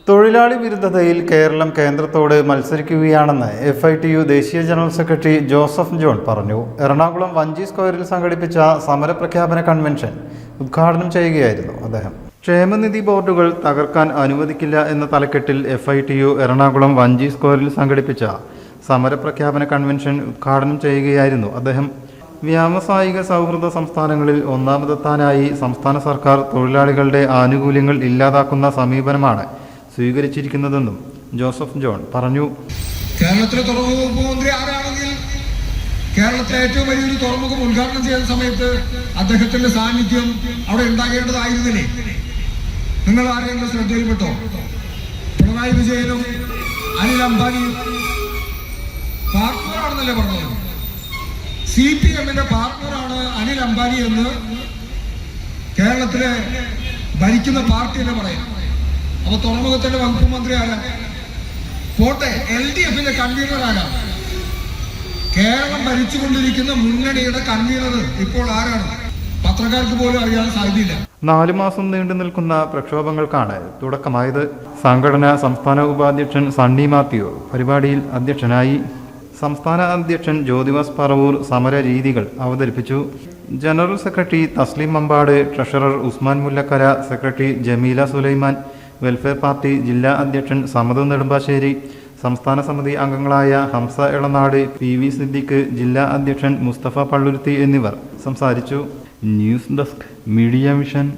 തൊഴിലാളി വിരുദ്ധതയിൽ കേരളം കേന്ദ്രത്തോട് മത്സരിക്കുകയാണെന്ന് FITU ദേശീയ ജനറൽ സെക്രട്ടറി ജോസഫ് ജോൺ പറഞ്ഞു. എറണാകുളം വഞ്ചി സ്ക്വയറിൽ സംഘടിപ്പിച്ച സമരപ്രഖ്യാപന കൺവെൻഷൻ ഉദ്ഘാടനം ചെയ്യുകയായിരുന്നു അദ്ദേഹം. ക്ഷേമനിധി ബോർഡുകൾ തകർക്കാൻ അനുവദിക്കില്ല എന്ന തലക്കെട്ടിൽ FITU എറണാകുളം വഞ്ചി സ്ക്വയറിൽ സംഘടിപ്പിച്ച സമരപ്രഖ്യാപന കൺവെൻഷൻ ഉദ്ഘാടനം ചെയ്യുകയായിരുന്നു അദ്ദേഹം. വ്യാവസായിക സൗഹൃദ സംസ്ഥാനങ്ങളിൽ ഒന്നാമതെത്താനായി സംസ്ഥാന സർക്കാർ തൊഴിലാളികളുടെ ആനുകൂല്യങ്ങൾ ഇല്ലാതാക്കുന്ന സമീപനമാണ് സ്വീകരിച്ചിരിക്കുന്നതെന്നും ജോസഫ് ജോൺ പറഞ്ഞു. കേരളത്തിലെ തുറമുഖ വകുപ്പ് മന്ത്രി ആരാണെങ്കിൽ കേരളത്തിലെ ഏറ്റവും വലിയൊരു തുറമുഖം ഉദ്ഘാടനം ചെയ്യുന്ന സമയത്ത് അദ്ദേഹത്തിന്റെ സാന്നിധ്യം അവിടെ ഉണ്ടാകേണ്ടതായിരുന്നില്ലേ? നിങ്ങൾ ആരെങ്കിലും ശ്രദ്ധയിൽപ്പെട്ടോ? പിണറായി വിജയനും അനിൽ അംബാനിയും പാർട്ട്ണറാണെന്നല്ലേ പറഞ്ഞത്? CPM-ന്റെ പാർട്ട്ണറാണ് അനിൽ അംബാനി എന്ന് കേരളത്തിലെ ഭരിക്കുന്ന പാർട്ടി എന്ന് പറയാം. അപ്പൊ തുറമുഖത്തിന്റെ വകുപ്പ് മന്ത്രി ആരാ? പോട്ടെ, LDF-ന്റെ കൺവീനർ ആരാ? കേരളം ഭരിച്ചുകൊണ്ടിരിക്കുന്ന മുന്നണിയുടെ കൺവീനർ ഇപ്പോൾ ആരാണ്? പത്രക്കാർക്ക് പോലും അറിയാൻ സാധ്യതയില്ല. 4 മാസം നീണ്ടു നിൽക്കുന്ന പ്രക്ഷോഭങ്ങൾക്കാണ് തുടക്കമായത്. സംഘടനാ സംസ്ഥാന ഉപാധ്യക്ഷൻ സണ്ണി മാത്യു പരിപാടിയിൽ അധ്യക്ഷനായി. സംസ്ഥാന അധ്യക്ഷൻ ജ്യോതിവാസ് പറവൂർ സമര രീതികൾ അവതരിപ്പിച്ചു. General secretary Thaslim Mambad, treasurer Usman Mullakkara, secretary Jameela Sulaiman, welfare party ജില്ലാ അധ്യക്ഷൻ സമദ് നെടുമ്പാശ്ശേരി, സംസ്ഥാന സമിതി അംഗങ്ങളായ ഹംസ എളനാട്, PV സിദ്ദിഖ്, ജില്ലാ അധ്യക്ഷൻ മുസ്തഫ പള്ളുരുത്തി എന്നിവർ സംസാരിച്ചു. News desk, media mission.